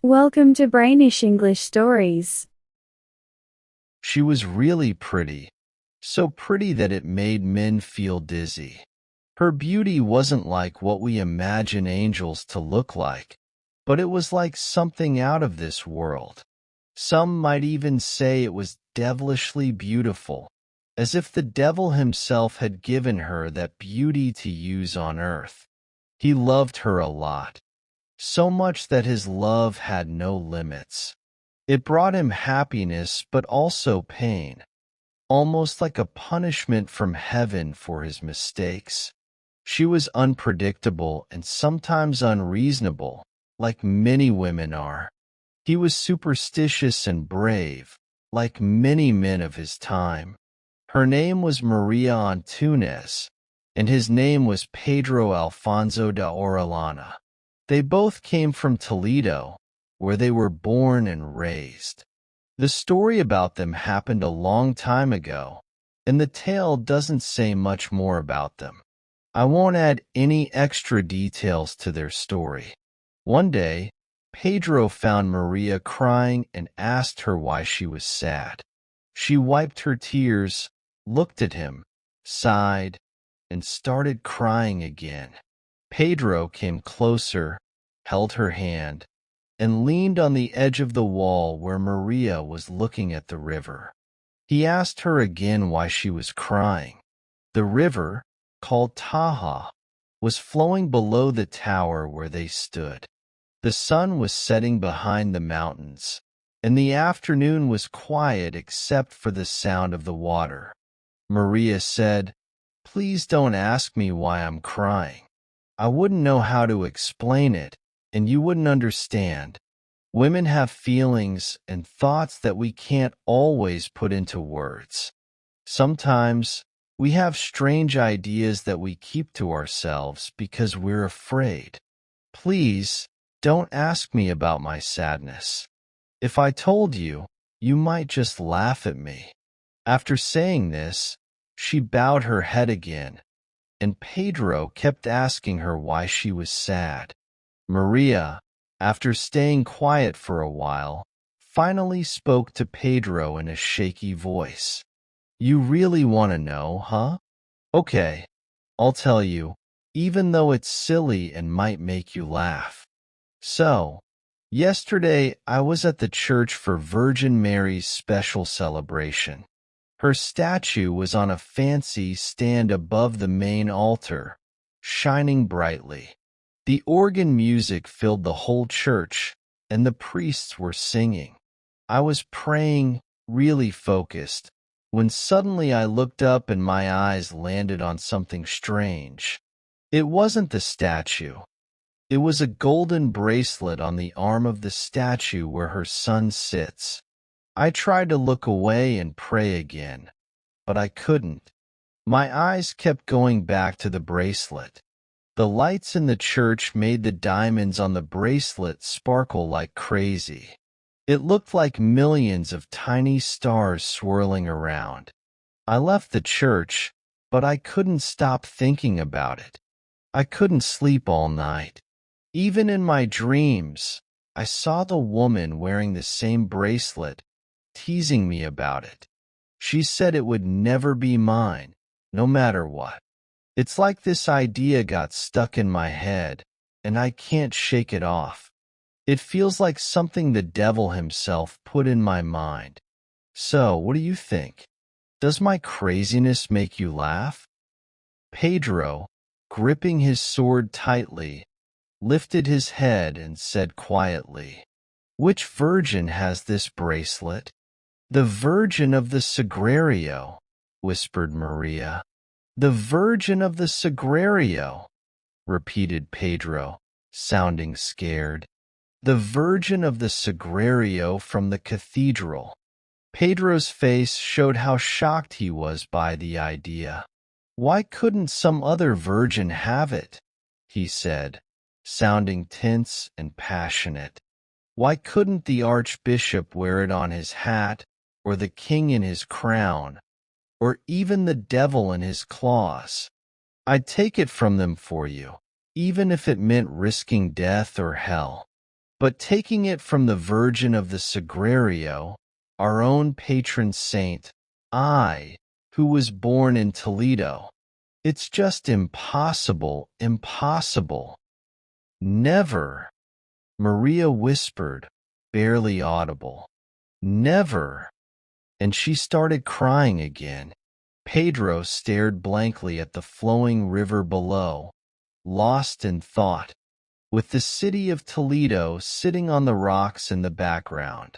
Welcome to Brainish English Stories. She was really pretty, so pretty that it made men feel dizzy. Her beauty wasn't like what we imagine angels to look like, but it was like something out of this world. Some might even say it was devilishly beautiful, as if the devil himself had given her that beauty to use on earth. He loved her a lot, so much that his love had no limits. It brought him happiness but also pain, almost like a punishment from heaven for his mistakes. She was unpredictable and sometimes unreasonable, like many women are. He was superstitious and brave, like many men of his time. Her name was Maria Antunes, and his name was Pedro Alfonso de Orellana. They both came from Toledo, where they were born and raised. The story about them happened a long time ago, and the tale doesn't say much more about them. I won't add any extra details to their story. One day, Pedro found Maria crying and asked her why she was sad. She wiped her tears, looked at him, sighed, and started crying again. Pedro came closer, held her hand, and leaned on the edge of the wall where Maria was looking at the river. He asked her again why she was crying. The river, called Taha, was flowing below the tower where they stood. The sun was setting behind the mountains, and the afternoon was quiet except for the sound of the water. Maria said, "Please don't ask me why I'm crying. I wouldn't know how to explain it, and you wouldn't understand. Women have feelings and thoughts that we can't always put into words. Sometimes we have strange ideas that we keep to ourselves because we're afraid. Please don't ask me about my sadness. If I told you, you might just laugh at me." After saying this, she bowed her head again, and Pedro kept asking her why she was sad. Maria, after staying quiet for a while, finally spoke to Pedro in a shaky voice. "You really want to know, huh? Okay, I'll tell you, even though it's silly and might make you laugh. So, yesterday I was at the church for Virgin Mary's special celebration. Her statue was on a fancy stand above the main altar, shining brightly. The organ music filled the whole church, and the priests were singing. I was praying, really focused, when suddenly I looked up and my eyes landed on something strange. It wasn't the statue. It was a golden bracelet on the arm of the statue where her son sits. I tried to look away and pray again, but I couldn't. My eyes kept going back to the bracelet. The lights in the church made the diamonds on the bracelet sparkle like crazy. It looked like millions of tiny stars swirling around. I left the church, but I couldn't stop thinking about it. I couldn't sleep all night. Even in my dreams, I saw the woman wearing the same bracelet, teasing me about it. She said it would never be mine, no matter what. It's like this idea got stuck in my head, and I can't shake it off. It feels like something the devil himself put in my mind. So, what do you think? Does my craziness make you laugh?" Pedro, gripping his sword tightly, lifted his head and said quietly, "Which virgin has this bracelet?" "The Virgin of the Sagrario," whispered Maria. "The Virgin of the Sagrario," repeated Pedro, sounding scared. "The Virgin of the Sagrario from the cathedral." Pedro's face showed how shocked he was by the idea. "Why couldn't some other virgin have it?" he said, sounding tense and passionate. "Why couldn't the archbishop wear it on his hat, or the king in his crown, or even the devil in his claws? I'd take it from them for you, even if it meant risking death or hell." but taking it from the Virgin of the Sagrario, our own patron saint, who was born in Toledo. It's just impossible, impossible. Never, Maria whispered, barely audible. Never. And she started crying again. Pedro stared blankly at the flowing river below, lost in thought, with the city of Toledo sitting on the rocks in the background.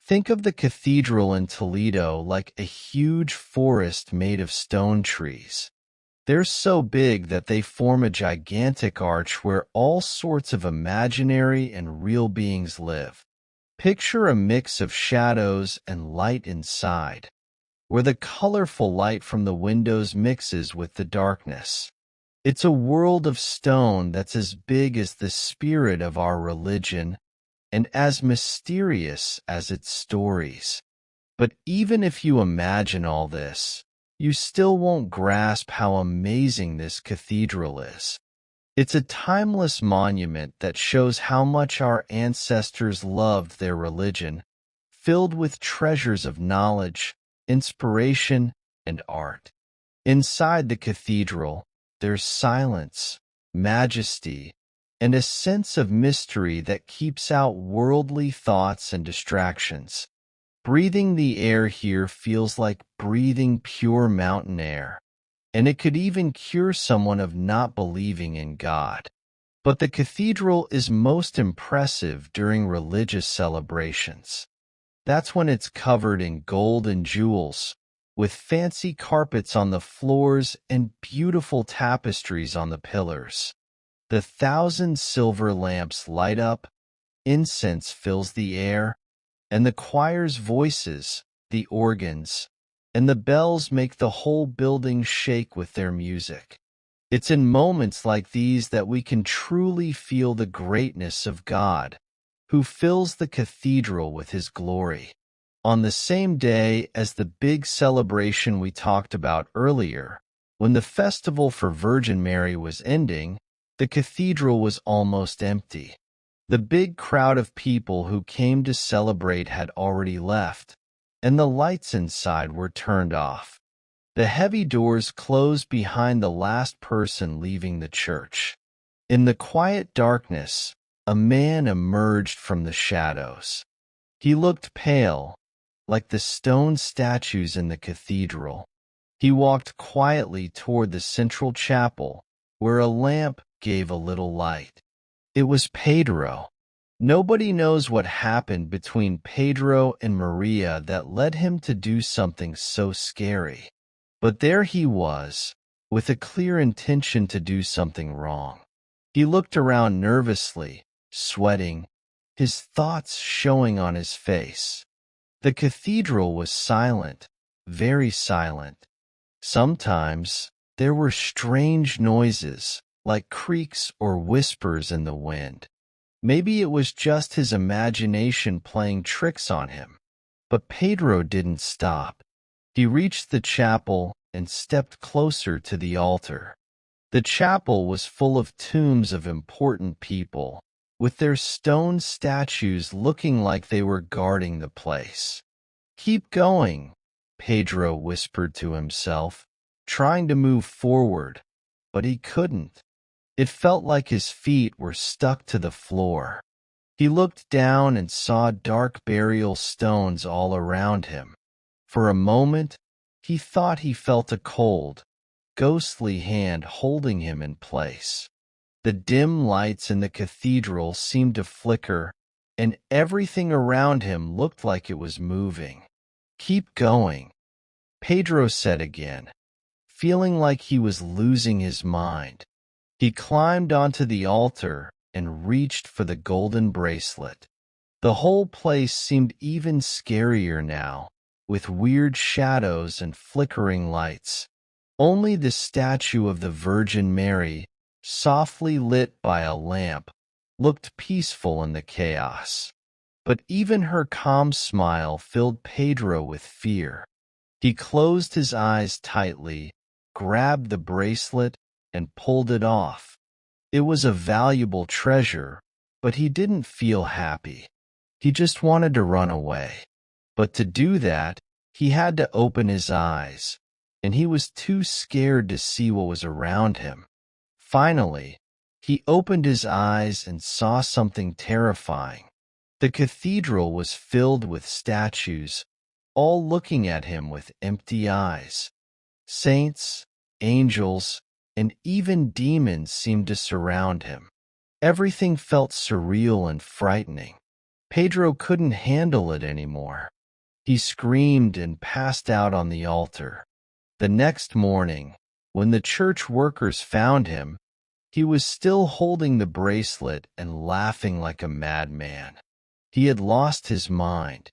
Think of the cathedral in Toledo like a huge forest made of stone trees. They're so big that they form a gigantic arch where all sorts of imaginary and real beings live. Picture a mix of shadows and light inside, where the colorful light from the windows mixes with the darkness. It's a world of stone that's as big as the spirit of our religion and as mysterious as its stories. But even if you imagine all this, you still won't grasp how amazing this cathedral is. It's a timeless monument that shows how much our ancestors loved their religion, filled with treasures of knowledge, inspiration, and art. Inside the cathedral, there's silence, majesty, and a sense of mystery that keeps out worldly thoughts and distractions. Breathing the air here feels like breathing pure mountain air, and it could even cure someone of not believing in God. But the cathedral is most impressive during religious celebrations. That's when it's covered in gold and jewels, with fancy carpets on the floors and beautiful tapestries on the pillars. The 1,000 silver lamps light up, incense fills the air, and the choir's voices, the organs, and the bells make the whole building shake with their music. It's in moments like these that we can truly feel the greatness of God, who fills the cathedral with his glory. On the same day as the big celebration we talked about earlier, when the festival for Virgin Mary was ending, the cathedral was almost empty. The big crowd of people who came to celebrate had already left, and the lights inside were turned off. The heavy doors closed behind the last person leaving the church. In the quiet darkness, a man emerged from the shadows. He looked pale, like the stone statues in the cathedral. He walked quietly toward the central chapel, where a lamp gave a little light. It was Pedro. Nobody knows what happened between Pedro and Maria that led him to do something so scary. But there he was, with a clear intention to do something wrong. He looked around nervously, sweating, his thoughts showing on his face. The cathedral was silent, very silent. Sometimes there were strange noises, like creaks or whispers in the wind. Maybe it was just his imagination playing tricks on him. But Pedro didn't stop. He reached the chapel and stepped closer to the altar. The chapel was full of tombs of important people, with their stone statues looking like they were guarding the place. "Keep going," Pedro whispered to himself, trying to move forward, but he couldn't. It felt like his feet were stuck to the floor. He looked down and saw dark burial stones all around him. For a moment, he thought he felt a cold, ghostly hand holding him in place. The dim lights in the cathedral seemed to flicker, and everything around him looked like it was moving. "Keep going," Pedro said again, feeling like he was losing his mind. He climbed onto the altar and reached for the golden bracelet. The whole place seemed even scarier now, with weird shadows and flickering lights. Only the statue of the Virgin Mary, softly lit by a lamp, looked peaceful in the chaos. But even her calm smile filled Pedro with fear. He closed his eyes tightly, grabbed the bracelet, and pulled it off. It was a valuable treasure, But he didn't feel happy. He just wanted to run away. But to do that, he had to open his eyes, and he was too scared to see what was around him. Finally, he opened his eyes and saw something terrifying. The cathedral was filled with statues, all looking at him with empty eyes. Saints, angels, and even demons seemed to surround him. Everything felt surreal and frightening. Pedro couldn't handle it anymore. He screamed and passed out on the altar. The next morning, when the church workers found him, he was still holding the bracelet and laughing like a madman. He had lost his mind.